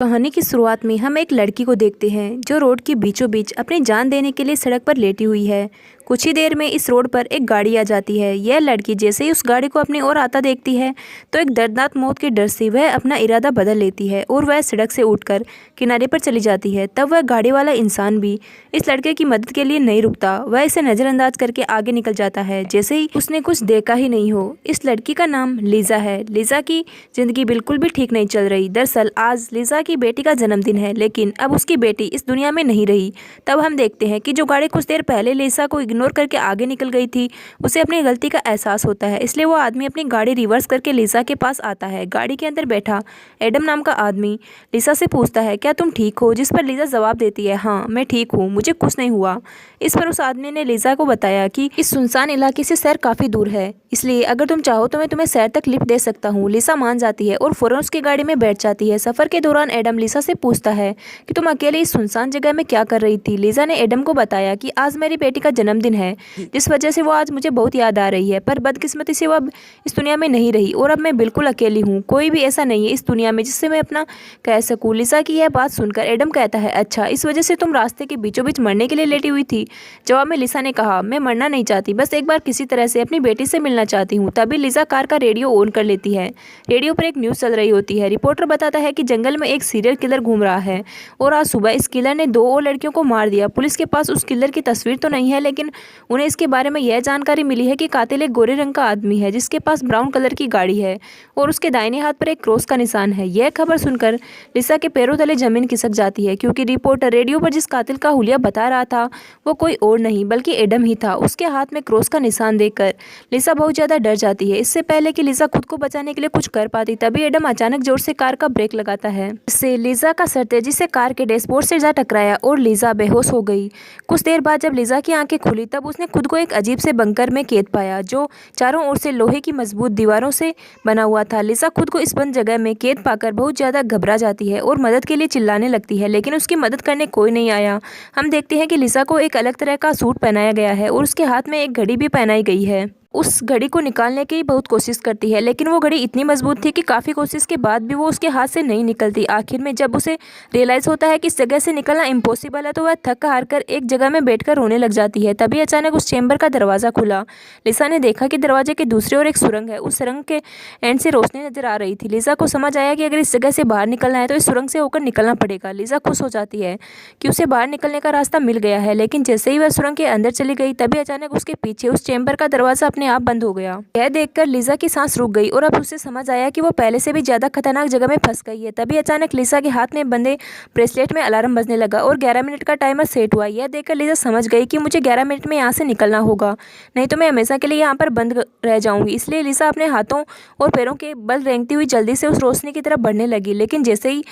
कहानी की शुरुआत में हम एक लड़की को देखते हैं जो रोड के बीचों बीच अपनी जान देने के लिए सड़क पर लेटी हुई है। कुछ ही देर में इस रोड पर एक गाड़ी आ जाती है। यह लड़की जैसे ही उस गाड़ी को अपनी ओर आता देखती है तो एक दर्दनाक मौत के डर से वह अपना इरादा बदल लेती है और वह सड़क से उठकर किनारे पर चली जाती है। तब वह गाड़ी वाला इंसान भी इस लड़के की मदद के लिए नहीं रुकता, वह इसे नज़रअंदाज करके आगे निकल जाता है जैसे ही उसने कुछ देखा ही नहीं हो। इस लड़की का नाम लीज़ा है। लीज़ा की ज़िंदगी बिल्कुल भी ठीक नहीं चल रही। दरअसल आज लीज़ा की बेटी का जन्मदिन है, लेकिन अब उसकी बेटी इस दुनिया में नहीं रही। तब हम देखते हैं कि जो गाड़ी कुछ देर पहले लीज़ा को इग्नोर करके आगे निकल गई थी, उसे अपनी गलती का एहसास होता है। इसलिए वो आदमी अपनी गाड़ी रिवर्स करके लीज़ा के पास आता है। गाड़ी के अंदर बैठा एडम नाम का आदमी लीज़ा से पूछता है, क्या तुम ठीक हो? जिस पर लीज़ा जवाब देती है, हाँ मैं ठीक हूँ, मुझे कुछ नहीं हुआ। इस पर उस आदमी ने लीज़ा को बताया कि इस सुनसान इलाके से शहर काफ़ी दूर है, इसलिए अगर तुम चाहो तो मैं तुम्हें शहर तक लिफ्ट दे सकता हूँ। लीज़ा मान जाती है और फौरन उसकी गाड़ी में बैठ जाती है। सफ़र के दौरान एडम लीज़ा से पूछता है कि तुम अकेले इस सुनसान जगह में क्या कर रही थी। लीज़ा ने एडम को बताया कि आज मेरी बेटी का जन्मदिन है, जिस वजह से वो आज मुझे बहुत याद आ रही है, पर बदकिस्मती से वो अब इस दुनिया में नहीं रही और अब मैं बिल्कुल अकेली हूँ। कोई भी ऐसा नहीं है इस दुनिया में जिससे मैं अपना कह सकूँ। लीज़ा की यह बात सुनकर एडम कहता है, अच्छा इस वजह से तुम रास्ते के बीचों बीच मरने के लिए लेटी हुई थी? जवाब में लीज़ा ने कहा, मैं मरना नहीं चाहती, बस एक बार किसी तरह से अपनी बेटी से मिलना चाहती हूँ। तभी लीज़ा कार का रेडियो ऑन कर लेती है। रेडियो पर एक न्यूज़ चल रही होती है। रिपोर्टर बताता है कि जंगल में एक सीरियल किलर घूम रहा है और आज सुबह इस किलर ने 2 और लड़कियों को मार दिया। पुलिस के पास उस किलर की तस्वीर तो नहीं है, लेकिन उन्हें इसके बारे में यह जानकारी मिली है कि कातिल एक गोरे रंग का आदमी है जिसके पास ब्राउन कलर की गाड़ी है और उसके दाहिने हाथ पर एक क्रॉस का निशान है। यह खबर सुनकर लीज़ा के पैरों तले जमीन खिसक जाती है, क्योंकि रिपोर्टर रेडियो पर जिस कातिल का हुलिया बता रहा था वो कोई और नहीं बल्कि एडम ही था। उसके हाथ में क्रॉस का निशान देखकर लीज़ा बहुत ज़्यादा डर जाती है। इससे पहले कि लीज़ा खुद को बचाने के लिए कुछ कर पाती, तभी एडम अचानक जोर से कार का ब्रेक लगाता है, इससे लीज़ा का सर तेजी से कार के डैशबोर्ड से जा टकराया और लीज़ा बेहोश हो गई। कुछ देर बाद जब लीज़ा की आंखें खुली तब उसने खुद को एक अजीब से बंकर में कैद पाया जो चारों ओर से लोहे की मजबूत दीवारों से बना हुआ था। लीज़ा खुद को इस बंद जगह में कैद पाकर बहुत ज़्यादा घबरा जाती है और मदद के लिए चिल्लाने लगती है, लेकिन उसकी मदद करने कोई नहीं आया। हम देखते हैं कि लीज़ा को एक अलग तरह का सूट पहनाया गया है और उसके हाथ में एक घड़ी भी पहनाई गई है। उस घड़ी को निकालने की बहुत कोशिश करती है, लेकिन वो घड़ी इतनी मजबूत थी कि काफ़ी कोशिश के बाद भी वो उसके हाथ से नहीं निकलती। आखिर में जब उसे रियलाइज़ होता है कि इस जगह से निकलना इम्पॉसिबल है तो वह थक हार कर एक जगह में बैठकर रोने लग जाती है। तभी अचानक उस चेंबर का दरवाज़ा खुला। लीज़ा ने देखा कि दरवाजे के दूसरी ओर एक सुरंग है। उस सुरंग के एंड से रोशनी नजर आ रही थी। लीज़ा को समझ आया कि अगर इस जगह से बाहर निकलना है तो इस सुरंग से होकर निकलना पड़ेगा। लीज़ा खुश हो जाती है कि उसे बाहर निकलने का रास्ता मिल गया है, लेकिन जैसे ही वह सुरंग के अंदर चली गई तभी अचानक उसके पीछे उस चेंबर का दरवाज़ा अपने आप बंद हो गया। यह देखकर लीज़ा की सांस रुक गई और अब उसे समझ आया कि वो पहले से भी ज़्यादा खतरनाक जगह में फंस गई है। तभी अचानक लीज़ा के हाथ में बंधे ब्रेसलेट में अलार्म बजने लगा और 11 मिनट का टाइमर सेट हुआ। यह देखकर लीज़ा समझ गई कि मुझे 11 मिनट में यहाँ से निकलना होगा, नहीं तो मैं हमेशा के लिए यहाँ पर बंद रह जाऊँगी। इसलिए लीज़ा अपने हाथों और पैरों के बल रेंगती हुई जल्दी से उस रोशनी की तरफ बढ़ने लगी, लेकिन जैसे ही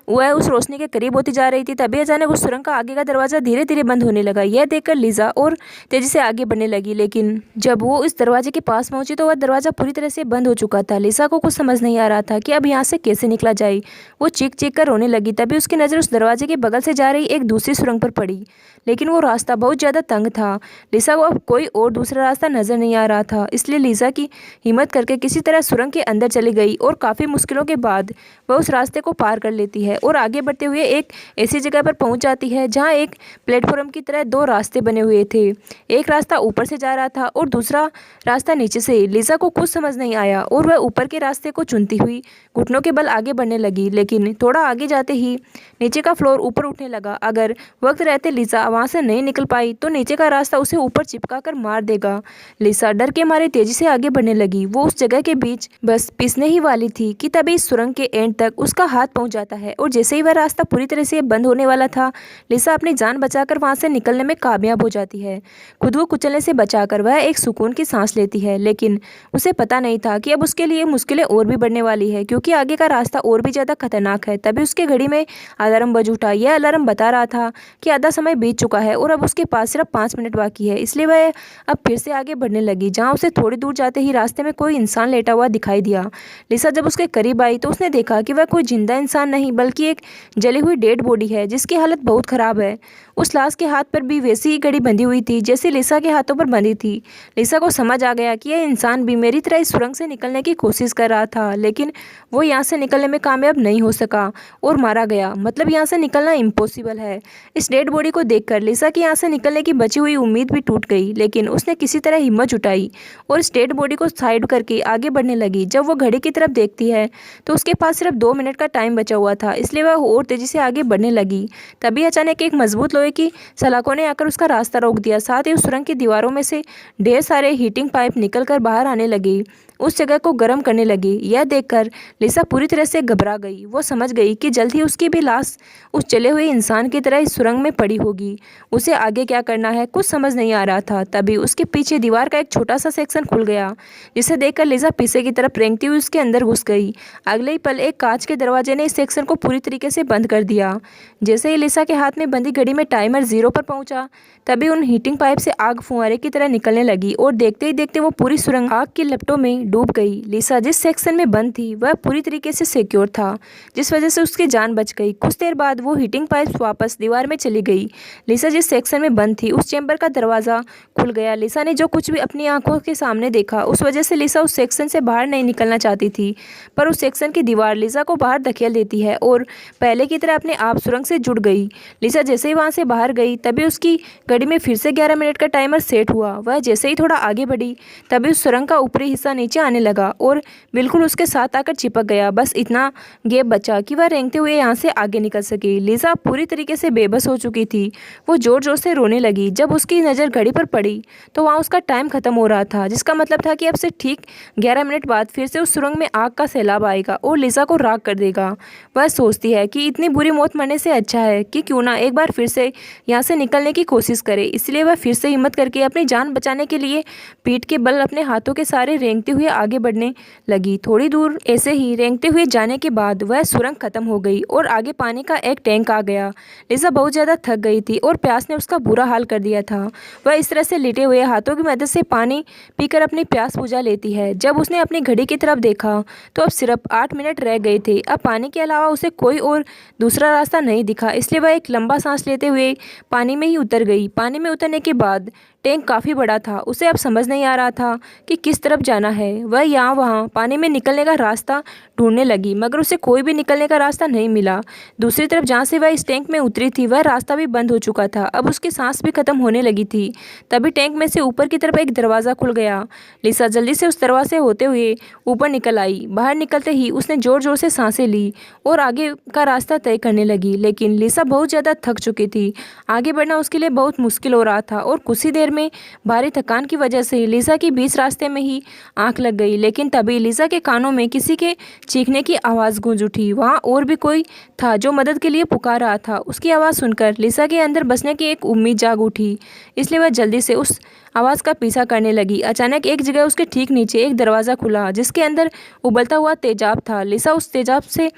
वह उस रोशनी के करीब होती जा रही थी तभी अचानक उस सुरंग का आगे का दरवाज़ा धीरे धीरे बंद होने लगा। यह देखकर लीज़ा और तेज़ी से आगे बढ़ने लगी, लेकिन जब वो इस दरवाजे के पास पहुंची तो वह दरवाज़ा पूरी तरह से बंद हो चुका था। लीज़ा को कुछ समझ नहीं आ रहा था कि अब यहाँ से कैसे निकला जाए। वो चीख चीख कर रोने लगी। तभी उसकी नज़र उस दरवाजे के बगल से जा रही एक दूसरी सुरंग पर पड़ी, लेकिन वो रास्ता बहुत ज़्यादा तंग था। लीज़ा को अब कोई और दूसरा रास्ता नज़र नहीं आ रहा था, इसलिए लीज़ा की हिम्मत करके किसी तरह सुरंग के अंदर चली गई और काफ़ी मुश्किलों के बाद वह उस रास्ते को पार कर लेती है और आगे बढ़ते हुए एक ऐसी जगह पर पहुंच जाती है जहां एक प्लेटफॉर्म की तरह 2 रास्ते बने हुए थे। एक रास्ता ऊपर से जा रहा था और दूसरा रास्ता नीचे से। लीज़ा को कुछ समझ नहीं आया और वह ऊपर के रास्ते को चुनती हुई घुटनों के बल आगे बढ़ने लगी, लेकिन थोड़ा आगे जाते ही नीचे का फ्लोर ऊपर उठने लगा। अगर वक्त रहते लीज़ा वहाँ से नहीं निकल पाई तो नीचे का रास्ता उसे ऊपर चिपका कर मार देगा। लीज़ा डर के मारे तेजी से आगे बढ़ने लगी। वो उस जगह के बीच बस पिसने ही वाली थी कि तभी इस सुरंग के एंड तक उसका हाथ पहुंच जाता है और जैसे ही वह रास्ता पूरी तरह से बंद होने वाला था, लीज़ा अपनी जान बचाकर वहां से निकलने में कामयाब हो जाती है। खुद को कुचलने से बचाकर वह एक सुकून की सांस लेती है, लेकिन उसे पता नहीं था कि अब उसके लिए मुश्किलें और भी बढ़ने वाली है, क्योंकि आगे का रास्ता और भी ज़्यादा खतरनाक है। तभी उसके घड़ी में अलार्म बज उठा। यह अलार्म बता रहा था कि आधा समय बीत चुका है और अब उसके पास सिर्फ 5 मिनट बाकी है, इसलिए वह अब फिर से आगे बढ़ने लगी। जहाँ उसे थोड़ी दूर जाते ही रास्ते में कोई इंसान लेटा हुआ दिखाई दिया। लीज़ा जब उसके करीब आई तो उसने देखा कि वह कोई जिंदा इंसान नहीं बल्कि बल्कि एक जली हुई डेड बॉडी है जिसकी हालत बहुत ख़राब है। उस लाश के हाथ पर भी वैसी ही घड़ी बंधी हुई थी जैसे लिसा के हाथों पर बंधी थी। लिसा को समझ आ गया कि यह इंसान भी मेरी तरह इस सुरंग से निकलने की कोशिश कर रहा था, लेकिन वो यहाँ से निकलने में कामयाब नहीं हो सका और मारा गया। मतलब यहाँ से निकलना इम्पॉसिबल है। इस डेड बॉडी को देखकर लिसा की यहाँ से निकलने की बची हुई उम्मीद भी टूट गई, लेकिन उसने किसी तरह हिम्मत जुटाई और इस डेड बॉडी को साइड करके आगे बढ़ने लगी। जब वो घड़ी की तरफ देखती है तो उसके पास सिर्फ 2 मिनट का टाइम बचा हुआ था, इसलिए वह और तेजी से आगे बढ़ने लगी। तभी अचानक एक मजबूत लोहे की सलाखों ने आकर उसका रास्ता रोक दिया। साथ ही उस सुरंग की दीवारों में से ढेर सारे हीटिंग पाइप निकलकर बाहर आने लगे, उस जगह को गर्म करने लगी। यह देखकर लिसा पूरी तरह से घबरा गई। वो समझ गई कि जल्द ही उसकी भी लाश उस जले हुए इंसान की तरह इस सुरंग में पड़ी होगी। उसे आगे क्या करना है कुछ समझ नहीं आ रहा था। तभी उसके पीछे दीवार का एक छोटा सा सेक्शन खुल गया, जिसे देखकर लिसा पीछे की तरफ रेंगती हुई उसके अंदर घुस गई। अगले ही पल एक कांच के दरवाजे ने इस सेक्शन को पूरी तरीके से बंद कर दिया। जैसे ही लिसा के हाथ में बंदी घड़ी में टाइमर 0 पर पहुंचा, तभी उन हीटिंग पाइप से आग फुहारे की तरह निकलने लगी और देखते ही देखते वो पूरी सुरंग आग की लपटों में डूब गई। लिसा जिस सेक्शन में बंद थी वह पूरी तरीके से सिक्योर था, जिस वजह से उसकी जान बच गई। कुछ देर बाद वो हीटिंग पाइप वापस दीवार में चली गई। लिसा जिस सेक्शन में बंद थी उस चैम्बर का दरवाज़ा खुल गया। लिसा ने जो कुछ भी अपनी आंखों के सामने देखा उस वजह से लिसा उस सेक्शन से बाहर नहीं निकलना चाहती थी, पर उस सेक्शन की दीवार लिसा को बाहर धकेल देती है और पहले की तरह अपने आप सुरंग से जुड़ गई। लिसा जैसे ही वहाँ से बाहर गई तभी उसकी घड़ी में फिर से 11 मिनट का टाइमर सेट हुआ। वह जैसे ही थोड़ा आगे बढ़ी तभी उस सुरंग का ऊपरी हिस्सा नीचे आने लगा और बिल्कुल उसके साथ आकर चिपक गया। बस इतना गैप बचा कि वह रेंगते हुए यहाँ से आगे निकल सके। लिसा पूरी तरीके से बेबस हो चुकी थी। वो जोर जोर से रोने लगी। जब उसकी नज़र घड़ी पर पड़ी तो वहाँ उसका टाइम खत्म हो रहा था, जिसका मतलब था कि अब से ठीक 11 मिनट बाद फिर से उस सुरंग में आग का सैलाब आएगा और लिसा को राख कर देगा। वह सोचती है कि इतनी बुरी मौत मरने से अच्छा है कि क्यों ना एक बार फिर से यहाँ से निकलने की कोशिश करे। इसलिए वह फिर से हिम्मत करके अपनी जान बचाने के लिए पीठ के बल अपने हाथों के सारे रेंगते हुए आगे बढ़ने लगी। थोड़ी दूर ऐसे ही रेंगते हुए जाने के बाद वह सुरंग खत्म हो गई और आगे पानी का एक टैंक आ गया। लिसा बहुत ज़्यादा थक गई थी और प्यास ने उसका बुरा हाल कर दिया था। वह इस तरह से लेटे हुए हाथों की मदद से पानी पीकर अपनी प्यास बुझा लेती है। जब उसने अपनी घड़ी की तरफ देखा तो अब सिर्फ 8 मिनट रह गए थे। अब पानी के अलावा उसे कोई और दूसरा रास्ता नहीं दिखा, इसलिए वह एक लंबा सांस लेते हुए पानी में ही उतर गई। पानी में उतरने के बाद टैंक काफ़ी बड़ा था। उसे अब समझ नहीं आ रहा था कि किस तरफ जाना है। वह यहाँ वहाँ पानी में निकलने का रास्ता ढूंढने लगी, मगर उसे कोई भी निकलने का रास्ता नहीं मिला। दूसरी तरफ जहाँ से वह इस टैंक में उतरी थी वह रास्ता भी बंद हो चुका था। अब उसकी सांस भी खत्म होने लगी थी। तभी टैंक में से ऊपर की तरफ एक दरवाज़ा खुल गया। लिसा जल्दी से उस दरवाजे होते हुए ऊपर निकल आई। बाहर निकलते ही उसने ज़ोर ज़ोर से सांसें ली और आगे का रास्ता तय करने लगी, लेकिन लिसा बहुत ज़्यादा थक चुकी थी। आगे बढ़ना उसके लिए बहुत मुश्किल हो रहा था और कुछ ही देर में भारी थकान की वजह से लिसा की बीच रास्ते में ही आंख लग गई। लेकिन तभी लिसा के कानों में किसी के चीखने की आवाज़ गूंज उठी। वहाँ और भी कोई था जो मदद के लिए पुकार रहा था। उसकी आवाज़ सुनकर लिसा के अंदर बचने की एक उम्मीद जाग उठी, इसलिए वह जल्दी से उस आवाज़ का पीछा करने लगी। अचानक एक जगह उसके ठीक नीचे एक दरवाज़ा खुला जिसके अंदर उबलता हुआ तेजाब था। लिसा उस तेजाब से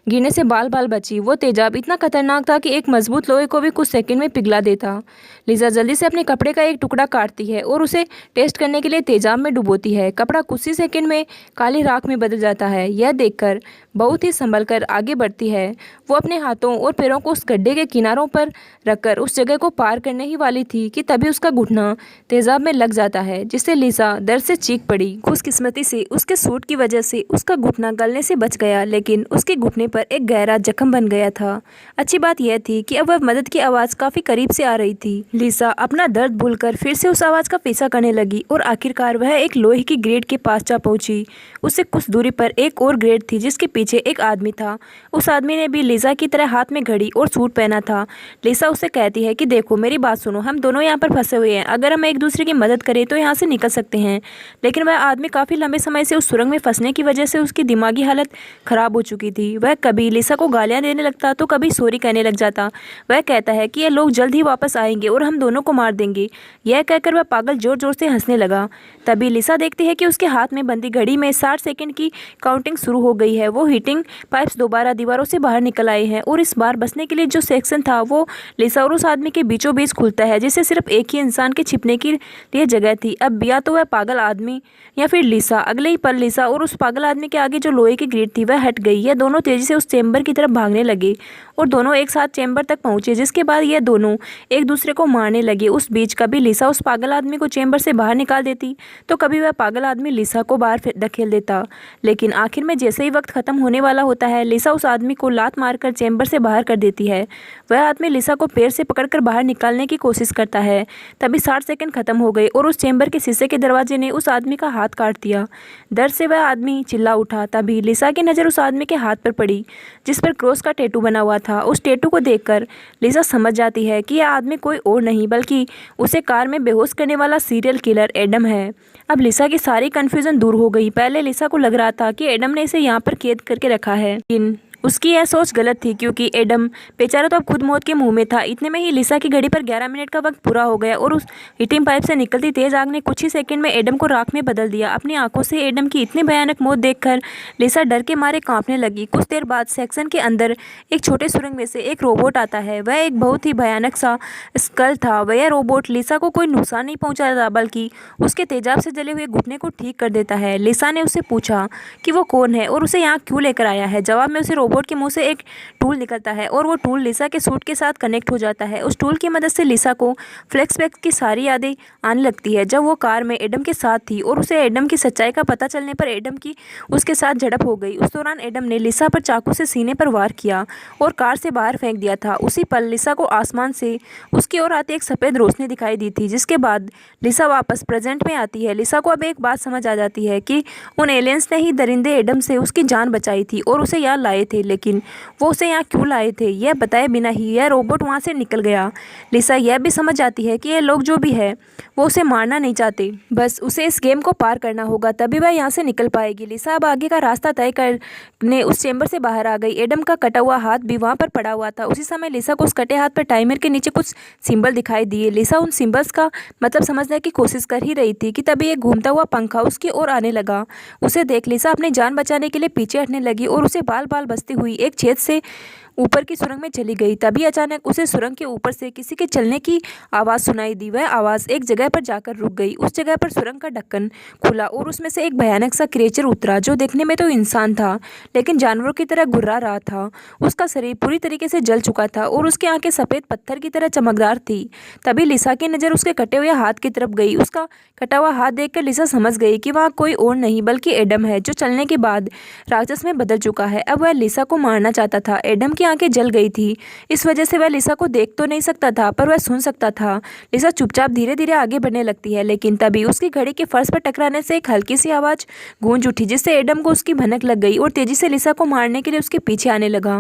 गिरने से बाल बाल बची। वो तेजाब इतना खतरनाक था कि एक मजबूत लोहे को भी कुछ सेकंड में पिघला देता। लिसा जल्दी से अपने कपड़े का एक टुकड़ा काटती है और उसे टेस्ट करने के लिए तेजाब में डुबोती है। कपड़ा कुछ ही सेकंड में काली राख में बदल जाता है। यह देखकर बहुत ही संभल कर आगे बढ़ती है। वो अपने हाथों और पैरों को उस गड्ढे के किनारों पर रखकर उस जगह को पार करने ही वाली थी कि तभी उसका घुटना तेजाब में लग जाता है, जिससे लिसा दर्द से चीख पड़ी। खुशकिस्मती से उसके सूट की वजह से उसका घुटना गलने से बच गया, लेकिन उसके घुटने पर एक गहरा जख्म बन गया था। अच्छी बात यह थी कि अब वह मदद की आवाज़ काफ़ी करीब से आ रही थी। लिसा अपना दर्द भूलकर फिर से उस आवाज़ का पीछा करने लगी और आखिरकार वह एक लोहे की ग्रेट के पास जा पहुंची। उससे कुछ दूरी पर एक और ग्रेट थी जिसके पीछे एक आदमी था। उस आदमी ने भी लिसा की तरह हाथ में घड़ी और सूट पहना था। लिसा उससे कहती है कि देखो मेरी बात सुनो, हम दोनों यहाँ पर फंसे हुए हैं, अगर हम एक दूसरे की मदद करें तो यहाँ से निकल सकते हैं। लेकिन वह आदमी काफ़ी लंबे समय से उस सुरंग में फंसने की वजह से उसकी दिमागी हालत ख़राब हो चुकी थी। वह कभी लिसा को गालियाँ देने लगता तो कभी सॉरी कहने लग जाता। वह कहता है कि ये लोग जल्द ही वापस आएंगे और हम दोनों को मार देंगे। यह कहकर वह पागल जोर जोर से हंसने लगा। तभी लिसा देखती है कि उसके हाथ में बंदी घड़ी में 60 सेकंड की काउंटिंग शुरू हो गई है। वो हीटिंग पाइप्स दोबारा दीवारों से बाहर निकल आए हैं और इस बार बचने के लिए जो सेक्शन था वो लिसा और उस आदमी के बीचों बीच खुलता है, जिससे सिर्फ एक ही इंसान के छिपने के लिए जगह थी। अब या तो वह पागल आदमी या फिर लिसा। अगले ही पल लिसा और उस पागल आदमी के आगे जो लोहे की ग्रिड थी वह हट गई। यह दोनों तेजी से उस चेंबर की तरफ भागने लगे और दोनों एक साथ चेंबर तक पहुंचे, जिसके बाद यह दोनों एक दूसरे को मारने लगे। उस बीच कभी लिसा उस पागल आदमी को चेंबर से बाहर निकाल देती तो कभी वह पागल आदमी लिसा को बाहर धकेल देता। लेकिन आखिर में जैसे ही वक्त खत्म होने वाला होता है, लिसा उस आदमी को लात मारकर चेंबर से बाहर कर देती है। वह आदमी लिसा को पैर से पकड़कर बाहर निकालने की कोशिश करता है। तभी 60 सेकंड खत्म हो गए और उस चेंबर के शीशे के दरवाजे ने उस आदमी का हाथ काट दिया। दर्द से वह आदमी चिल्ला उठा। तभी लिसा की नज़र उस आदमी के हाथ पर पड़ी जिस पर क्रॉस का टैटू बना हुआ था। उस टैटू को देखकर लिसा समझ जाती है कि यह आदमी कोई और नहीं बल्कि उसे कार में बेहोश करने वाला सीरियल किलर एडम है। अब लिसा की सारी कन्फ्यूजन दूर हो गई। पहले लिसा को लग रहा था कि एडम ने इसे यहाँ पर कैद करके रखा है, लेकिन उसकी यह सोच गलत थी क्योंकि एडम बेचारा तो अब खुद मौत के मुंह में था। इतने में ही लिसा की घड़ी पर 11 मिनट का वक्त पूरा हो गया और उस हीटिंग पाइप से निकलती तेज आग ने कुछ ही सेकंड में एडम को राख में बदल दिया। अपनी आंखों से एडम की इतनी भयानक मौत देखकर लिसा डर के मारे कांपने लगी। कुछ देर बाद सेक्शन के अंदर एक छोटे सुरंग में से एक रोबोट आता है। वह एक बहुत ही भयानक सा स्कल था। वह रोबोट लिसा को कोई नुकसान नहीं पहुँचाता बल्कि उसके तेजाब से जले हुए घुटने को ठीक कर देता है। लिसा ने उससे पूछा कि वो कौन है और उसे यहाँ क्यों लेकर आया है। जवाब में उसे रोबोट के मुंह से एक टूल निकलता है और वो टूल लिसा के सूट के साथ कनेक्ट हो जाता है। उस टूल की मदद से लिसा को फ्लैशबैक की सारी यादें आने लगती है जब वो कार में एडम के साथ थी और उसे एडम की सच्चाई का पता चलने पर एडम की उसके साथ झड़प हो गई। उस दौरान एडम ने लिसा पर चाकू से सीने पर वार किया और कार से बाहर फेंक दिया था। उसी पल लिसा को आसमान से उसकी ओर आती एक सफ़ेद रोशनी दिखाई दी थी, जिसके बाद लिसा वापस प्रेजेंट में आती है। लिसा को अब एक बात समझ आ जाती है कि उन एलियंस ने ही दरिंदे एडम से उसकी जान बचाई थी और उसे यहाँ लाए थे, लेकिन वो उसे यहाँ क्यों लाए थे यह बताए बिना ही यह रोबोट वहाँ से निकल गया। लिसा यह भी समझ जाती है कि ये लोग जो भी है वो उसे मारना नहीं चाहते, बस उसे इस गेम को पार करना होगा, तभी वह यहाँ से निकल पाएगी। लिसा अब आगे का रास्ता तय करने उस चेंबर से बाहर आ गई। एडम का कटा हुआ हाथ भी वहाँ पर पड़ा हुआ था। उसी समय लिसा को उस कटे हाथ पर टाइमर के नीचे कुछ सिंबल दिखाई दिए। लिसा उन सिंबल्स का मतलब समझने की कोशिश कर ही रही थी कि तभी एक घूमता हुआ पंखा उसकी ओर आने लगा। उसे देख लिसा अपनी जान बचाने के लिए पीछे हटने लगी और उसे बाल बाल बचती हुई एक छेद से ऊपर की सुरंग में चली गई। तभी अचानक उसे सुरंग के ऊपर से किसी के चलने की आवाज़ सुनाई दी। वह आवाज़ एक जगह पर जाकर रुक गई। उस जगह पर सुरंग का ढक्कन खुला और उसमें से एक भयानक सा क्रिएचर उतरा जो देखने में तो इंसान था लेकिन जानवरों की तरह घुर्रा रहा था। उसका शरीर पूरी तरीके से जल चुका था और उसकी आंखें सफ़ेद पत्थर की तरह चमकदार थी। तभी लिसा की नज़र उसके कटे हुए हाथ की तरफ गई। उसका कटा हुआ हाथ देखकर लिसा समझ गई कि वहाँ कोई और नहीं बल्कि एडम है जो चलने के बाद राक्षस में बदल चुका है। अब वह लिसा को मारना चाहता था। एडम की आंखें जल गई थी, इस वजह से वह लिसा को देख तो नहीं सकता था पर वह सुन सकता था। लिसा चुपचाप धीरे धीरे आगे बढ़ने लगती है, लेकिन तभी उसकी घड़ी के फर्श पर टकराने से एक हल्की सी आवाज़ गूंज उठी जिससे एडम को उसकी भनक लग गई और तेजी से लिसा को मारने के लिए उसके पीछे आने लगा।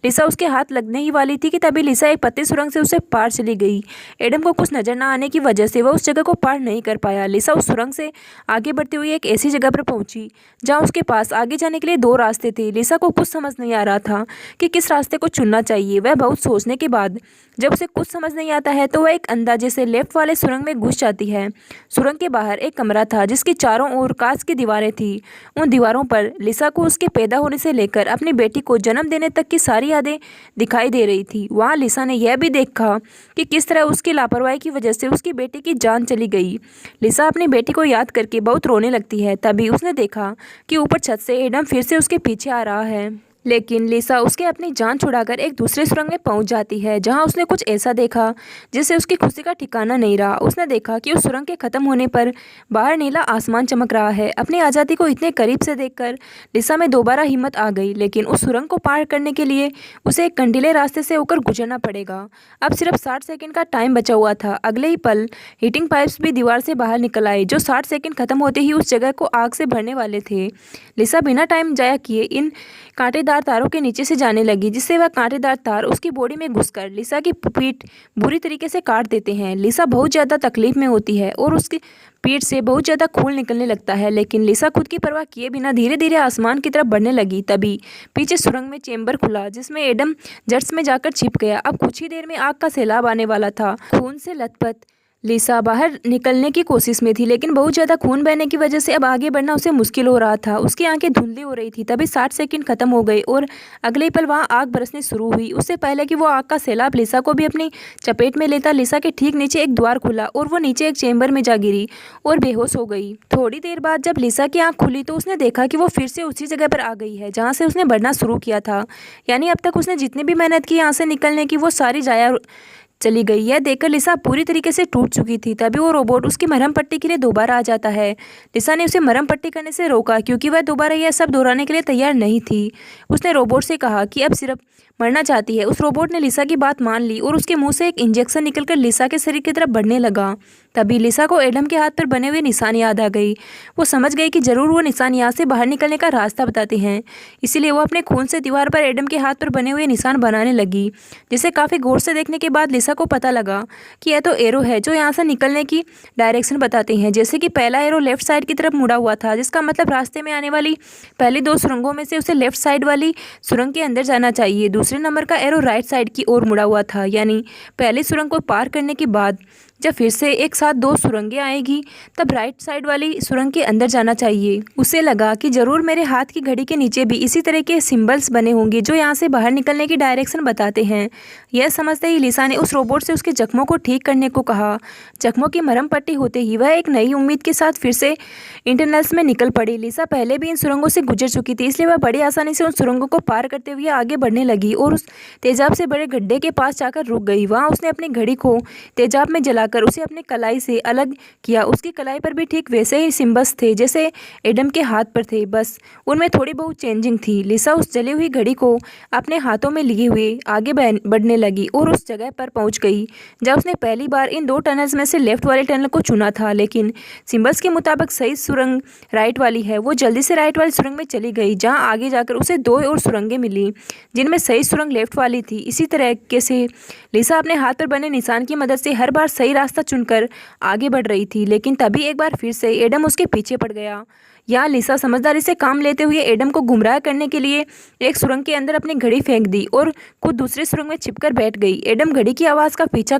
लिसा उसके हाथ लगने ही वाली थी कि तभी लिसा एक पतली सुरंग से उसे पार चली गई। एडम को कुछ नजर न आने की वजह से वह उस जगह को पार नहीं कर पाया। लिसा उस सुरंग से आगे बढ़ती हुई एक ऐसी जगह पर पहुंची जहाँ उसके पास आगे जाने के लिए दो रास्ते थे। लिसा को कुछ समझ नहीं आ रहा था कि किस रास्ते को चुनना चाहिए। वह बहुत सोचने के बाद जब उसे कुछ समझ नहीं आता है तो वह एक अंदाजे से लेफ्ट वाले सुरंग में घुस जाती है। सुरंग के बाहर एक कमरा था जिसकी चारों ओर कांच की दीवारें थी। उन दीवारों पर लिसा को उसके पैदा होने से लेकर अपनी बेटी को जन्म देने तक की सारी यादें दिखाई दे रही थी। वहाँ लिसा ने यह भी देखा कि किस तरह उसकी लापरवाही की वजह से उसकी बेटी की जान चली गई। लिसा अपनी बेटी को याद करके बहुत रोने लगती है। तभी उसने देखा कि ऊपर छत से एडम फिर से उसके पीछे आ रहा है, लेकिन लिसा उसके अपनी जान छुड़ाकर एक दूसरे सुरंग में पहुंच जाती है जहां उसने कुछ ऐसा देखा जिससे उसकी खुशी का ठिकाना नहीं रहा। उसने देखा कि उस सुरंग के खत्म होने पर बाहर नीला आसमान चमक रहा है। अपनी आज़ादी को इतने करीब से देखकर लिसा में दोबारा हिम्मत आ गई, लेकिन उस सुरंग को पार करने के लिए उसे एक कंटीले रास्ते से होकर गुजरना पड़ेगा। अब सिर्फ 60 सेकेंड का टाइम बचा हुआ था। अगले ही पल हीटिंग पाइप्स भी दीवार से बाहर निकल आए जो 60 सेकेंड खत्म होते ही उस जगह को आग से भरने वाले थे। लिसा बिना टाइम जाया किए इन कांटेदार तारों के नीचे से जाने लगी, जिससे वह कांटेदार तार उसकी बॉडी में घुसकर लिसा की पीठ बुरी तरीके से काट देते हैं। लिसा बहुत ज़्यादा तकलीफ में होती है और उसकी पीठ से बहुत ज़्यादा खून निकलने लगता है, लेकिन लिसा खुद की परवाह किए बिना धीरे धीरे आसमान की तरफ बढ़ने लगी। तभी पीछे सुरंग में चेंबर खुला जिसमें एडम जट्स में जाकर छिप गया। अब कुछ ही देर में आग का सैलाब आने वाला था। खून से लथपथ लिसा बाहर निकलने की कोशिश में थी, लेकिन बहुत ज़्यादा खून बहने की वजह से अब आगे बढ़ना उसे मुश्किल हो रहा था। उसकी आंखें धुंधली हो रही थी। तभी 60 सेकंड खत्म हो गए और अगले ही पल वहाँ आग बरसनी शुरू हुई। उससे पहले कि वो आग का सैलाब लिसा को भी अपनी चपेट में लेता, लिसा के ठीक नीचे एक द्वार खुला और वो नीचे एक चेम्बर में जा गिरी और बेहोश हो गई। थोड़ी देर बाद जब लिसा की आँख खुली तो उसने देखा कि वो फिर से उसी जगह पर आ गई है जहाँ से उसने बढ़ना शुरू किया था। यानी अब तक उसने जितनी भी मेहनत की यहाँ से निकलने की, वो सारी जाया चली गई। यह देखकर लिसा पूरी तरीके से टूट चुकी थी। तभी वो रोबोट उसकी मरहम पट्टी के लिए दोबारा आ जाता है। लिसा ने उसे मरहम पट्टी करने से रोका क्योंकि वह दोबारा यह सब दोहराने के लिए तैयार नहीं थी। उसने रोबोट से कहा कि अब सिर्फ मरना चाहती है। उस रोबोट ने लिसा की बात मान ली और उसके मुंह से एक इंजेक्शन निकलकर लिसा के शरीर की तरफ बढ़ने लगा। तभी लिसा को एडम के हाथ पर बने हुए निशान याद आ गई। वो समझ गई कि जरूर वो निशान यहाँ से बाहर निकलने का रास्ता बताते हैं। इसीलिए वो अपने खून से दीवार पर एडम के हाथ पर बने हुए निशान बनाने लगी, जिसे काफ़ी गौर से देखने के बाद लिसा को पता लगा कि यह तो एरो है जो यहाँ से निकलने की डायरेक्शन बताते हैं। जैसे कि पहला एरो लेफ्ट साइड की तरफ मुड़ा हुआ था, जिसका मतलब रास्ते में आने वाली पहली 2 सुरंगों में से उसे लेफ्ट साइड वाली सुरंग के अंदर जाना चाहिए। दूसरे नंबर का एरो राइट साइड की ओर मुड़ा हुआ था, यानी पहली सुरंग को पार करने के बाद जब फिर से एक साथ 2 सुरंगें आएगी तब राइट साइड वाली सुरंग के अंदर जाना चाहिए। उसे लगा कि जरूर मेरे हाथ की घड़ी के नीचे भी इसी तरह के सिंबल्स बने होंगे जो यहाँ से बाहर निकलने की डायरेक्शन बताते हैं। यह समझते ही लिसा ने उस रोबोट से उसके जख्मों को ठीक करने को कहा। जख्मों की मरहम पट्टी होते ही वह एक नई उम्मीद के साथ फिर से इंटरनल्स में निकल पड़ी। लिसा पहले भी इन सुरंगों से गुजर चुकी थी, इसलिए वह बड़ी आसानी से उन सुरंगों को पार करते हुए आगे बढ़ने लगी और उस तेजाब से बड़े गड्ढे के पास जाकर रुक गई। वहाँ उसने अपनी घड़ी को तेजाब में जलाकर उसे अपने कलाई से अलग किया। उसकी कलाई पर भी ठीक वैसे ही सिंबल्स थे जैसे एडम के हाथ पर थे, बस उनमें थोड़ी बहुत चेंजिंग थी। लिसा उस जली हुई घड़ी को अपने हाथों में लिए हुए आगे बढ़ने लगी और उस जगह पर पहुंच गई जब उसने पहली बार इन 2 टनल्स में से लेफ्ट वाले टनल को चुना था। लेकिन सिंबल्स के मुताबिक सही सुरंग राइट वाली है। वो जल्दी से राइट वाली सुरंग में चली गई, जहाँ आगे जाकर उसे 2 और सुरंगें मिली जिनमें सही सुरंग लेफ्ट वाली थी। इसी तरीके से लिसा अपने हाथ पर बने निशान की मदद से हर बार सही रास्ता चुनकर आगे बढ़ रही थी। लेकिन तभी एक बार फिर से एडम उसके पीछे पड़ गया। यहाँ लिसा समझदारी से काम लेते हुए एडम को गुमराह करने के लिए एक सुरंग के अंदर अपनी घड़ी फेंक दी और खुद दूसरे सुरंग में छिपकर बैठ गई। एडम घड़ी की आवाज़ का पीछा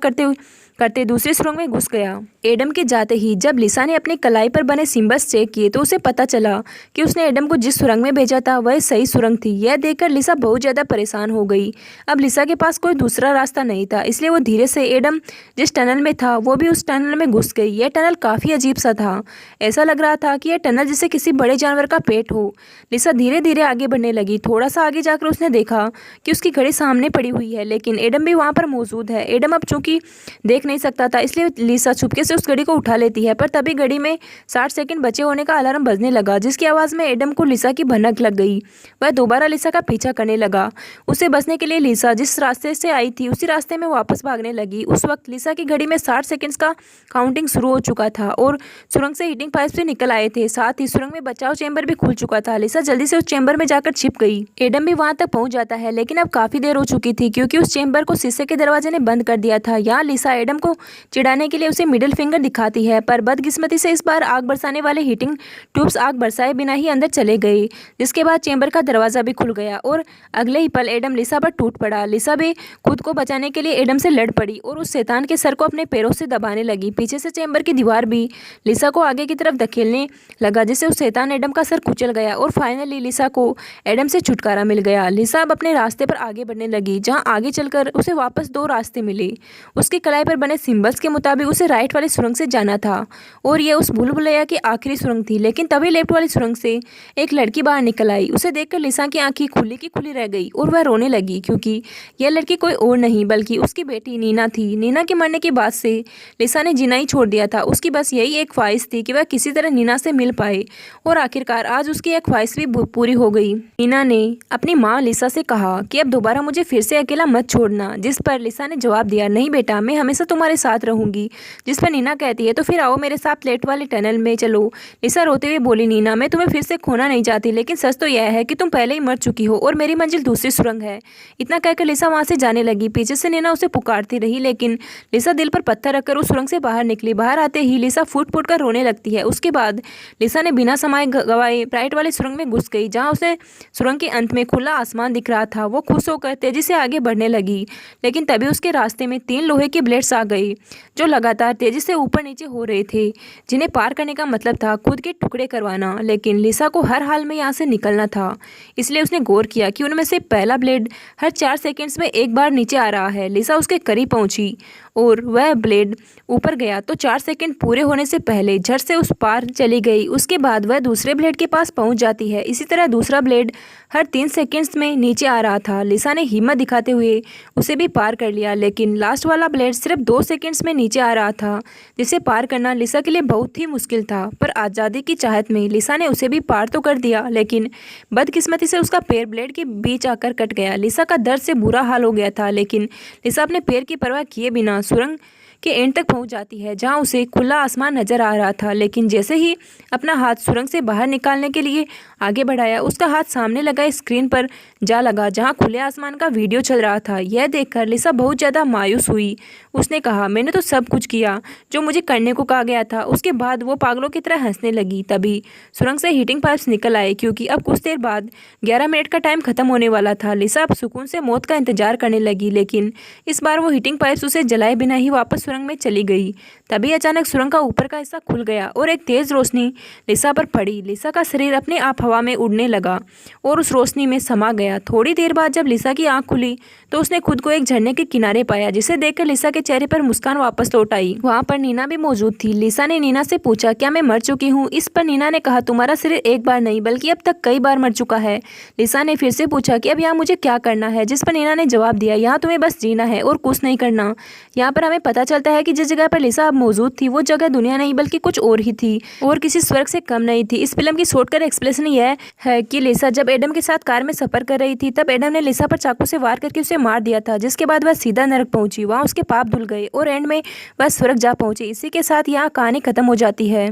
करते दूसरे सुरंग में घुस गया। एडम के जाते ही जब लिसा ने अपनी कलाई पर बने सिंबल्स चेक किए तो उसे पता चला कि उसने एडम को जिस सुरंग में भेजा था वह सही सुरंग थी। यह देखकर लिसा बहुत ज़्यादा परेशान हो गई। अब लिसा के पास कोई दूसरा रास्ता नहीं था, इसलिए वो धीरे से एडम जिस टनल में था वो भी उस टनल में घुस गई। यह टनल काफ़ी अजीब सा था। ऐसा लग रहा था कि यह टनल जैसे किसी बड़े जानवर का पेट हो। लिसा धीरे धीरे आगे बढ़ने लगी। थोड़ा सा आगे जाकर उसने देखा कि उसकी घड़ी सामने पड़ी हुई है, लेकिन एडम भी वहाँ पर मौजूद है। एडम अब चूंकि देख नहीं सकता था, इसलिए लिसा चुपके से उस घड़ी को उठा लेती है। पर तभी घड़ी में 60 सेकंड बचे होने का अलार्म बजने लगा, जिसकी आवाज़ में एडम को लिसा की भनक लग गई। वह दोबारा लिसा का पीछा करने लगा। उसे बचने के लिए लिसा जिस रास्ते से आई थी उसी रास्ते में वापस भागने लगी। उस वक्त लिसा की घड़ी में 60 सेकंड्स का काउंटिंग शुरू हो चुका था और सुरंग से हीटिंग पाइप से निकल आए थे। साथ ही सुरंग में बचाव चेंबर भी खुल चुका था। लिसा जल्दी से उस चेंबर में जाकर छिप गई। एडम भी वहां तक पहुंच जाता है, लेकिन अब काफी देर हो चुकी थी क्योंकि उस चेंबर को शीशे के दरवाजे ने बंद कर दिया था। यहाँ लिसा एडम को चिढ़ाने के लिए उसे मिडिल फिंगर दिखाती है, पर बदकिस्मती से इस बार आग बरसाने वाले हीटिंग ट्यूब्स आग बरसाए बिना ही अंदर चले गए, जिसके बाद चेंबर का दरवाजा भी खुल गया और अगले ही पल एडम लिसा पर टूट पड़ा। लिसा भी खुद को बचाने के लिए एडम से लड़ पड़ी और उस शैतान के सर को अपने पैरों से दबाने लगी। पीछे से चेंबर की दीवार भी लिसा को आगे की तरफ धकेलने लगा, जिससे उस शैतान एडम का सर कुचल गया और फाइनली लिसा को एडम से छुटकारा मिल गया। लिसा अब अपने रास्ते पर आगे बढ़ने लगी, जहां आगे चलकर उसे वापस 2 रास्ते मिले। उसकी कलाई पर बने सिंबल्स के मुताबिक उसे राइट वाली सुरंग से जाना था और यह उस भूल भुलैया की आखिरी सुरंग थी। लेकिन तभी लेफ्ट वाली सुरंग से एक लड़की बाहर निकल आई। उसे देखकर लिसा की आंखें खुली की खुली रह गई और वह रोने लगी, क्योंकि यह लड़की कोई और नहीं बल्कि उसकी बेटी नीना थी। नीना के मरने के बाद से लिसा ने जीना ही छोड़ दिया था। उसकी बस यही एक ख्वाहिश थी कि वह किसी तरह नीना से मिल पाए और आखिरकार आज उसकी एक ख्वाहिश भी पूरी हो गई। नीना ने अपनी माँ लिसा से कहा कि अब दोबारा मुझे फिर से अकेला मत छोड़ना, जिस पर लिसा ने जवाब दिया, नहीं बेटा, मैं हमेशा तुम्हारे साथ रहूंगी। जिस पर नीना कहती है, तो फिर आओ मेरे साथ लेफ्ट वाले टनल में चलो। लिसा रोते हुए बोली, नीना, मैं तुम्हें फिर से खोना नहीं चाहती, लेकिन सच तो यह है कि तुम पहले ही मर चुकी हो और मेरी मंजिल दूसरी सुरंग है। इतना कहकर लिसा वहां से जाने लगी। पीछे से नीना उसे पुकारती रही, लेकिन लिसा दिल पर पत्थर रखकर उस सुरंग से बाहर निकली। बाहर आते ही लिसा फूट फूट कर रोने लगती है। उसके बाद लिसा ने बिना बिना समय गवाए प्राइट वाली सुरंग में घुस गई, जहाँ उसे सुरंग के अंत में खुला आसमान दिख रहा था। वो खुश होकर तेजी से आगे बढ़ने लगी, लेकिन तभी उसके रास्ते में 3 लोहे के ब्लेड्स आ गए जो लगातार तेजी से ऊपर नीचे हो रहे थे, जिन्हें पार करने का मतलब था खुद के टुकड़े करवाना। लेकिन लिसा को हर हाल में यहाँ से निकलना था, इसलिए उसने गौर किया कि उनमें से पहला ब्लेड हर 4 सेकंड्स में एक बार नीचे आ रहा है। लिसा उसके करीब पहुंची और वह ब्लेड ऊपर गया तो 4 सेकंड पूरे होने से पहले झट से उस पार चली गई। उसके बाद वह दूसरे ब्लेड के पास पहुंच जाती है। इसी तरह दूसरा ब्लेड हर 3 सेकंड्स में नीचे आ रहा था। लिसा ने हिम्मत दिखाते हुए उसे भी पार कर लिया, लेकिन लास्ट वाला ब्लेड सिर्फ 2 सेकंड्स में नीचे आ रहा था, जिसे पार करना लिसा के लिए बहुत ही मुश्किल था। पर आज़ादी की चाहत में लिसा ने उसे भी पार तो कर दिया, लेकिन बदकिस्मती से उसका पैर ब्लेड के बीच आकर कट गया। लिसा का दर्द से बुरा हाल हो गया था, लेकिन लिसा अपने पैर की परवाह किए बिना सुरंग के एंड तक पहुंच जाती है, जहां उसे खुला आसमान नजर आ रहा था। लेकिन जैसे ही अपना हाथ सुरंग से बाहर निकालने के लिए आगे बढ़ाया, उसका हाथ सामने लगा स्क्रीन पर जा लगा, जहां खुले आसमान का वीडियो चल रहा था। यह देखकर लिसा बहुत ज़्यादा मायूस हुई। उसने कहा, मैंने तो सब कुछ किया जो मुझे करने को कहा गया था। उसके बाद वो पागलों की तरह हंसने लगी। तभी सुरंग से हीटिंग पाइप्स निकल आए, क्योंकि अब कुछ देर बाद 11 मिनट का टाइम खत्म होने वाला था। लिसा अब सुकून से मौत का इंतजार करने लगी, लेकिन इस बार वो हीटिंग पाइप्स उसे जलाए बिना ही वापस सुरंग में चली गई। तभी अचानक सुरंग का ऊपर का हिस्सा खुल गया और एक तेज रोशनी लिसा पर पड़ी। लिसा का शरीर अपने आप हवा में उड़ने लगा और उस रोशनी में समा गया। थोड़ी देर बाद जब लिसा की आंख खुली तो उसने खुद को एक झरने के किनारे पाया, जिसे देखकर लिसा के चेहरे पर मुस्कान वापस लौट आई। वहाँ पर नीना भी मौजूद थी। लिसा ने नीना से पूछा, क्या मैं मर चुकी हूँ? इस पर नीना ने कहा, तुम्हारा शरीर एक बार नहीं बल्कि अब तक कई बार मर चुका है। लिसा ने फिर से पूछा कि अब यहाँ मुझे क्या करना है, जिस पर नीना ने जवाब दिया, यहाँ तुम्हें बस जीना है और कुछ नहीं करना। यहाँ पर हमें पता चलता है कि जिस जगह पर लिसा अब मौजूद थी वो जगह दुनिया नहीं बल्कि कुछ और ही थी और किसी स्वर्ग से कम नहीं थी। इस फिल्म की शॉर्टकट एक्सप्लेनेशन यह है कि लिसा जब एडम के साथ कार में सफर कर रही थी, तब एडम ने लिसा पर चाकू से वार करके उसे मार दिया था, जिसके बाद वह सीधा नरक पहुंची। वहाँ उसके पाप धुल गए और एंड में वह स्वर्ग जा पहुंची। इसी के साथ यहाँ कहानी खत्म हो जाती है।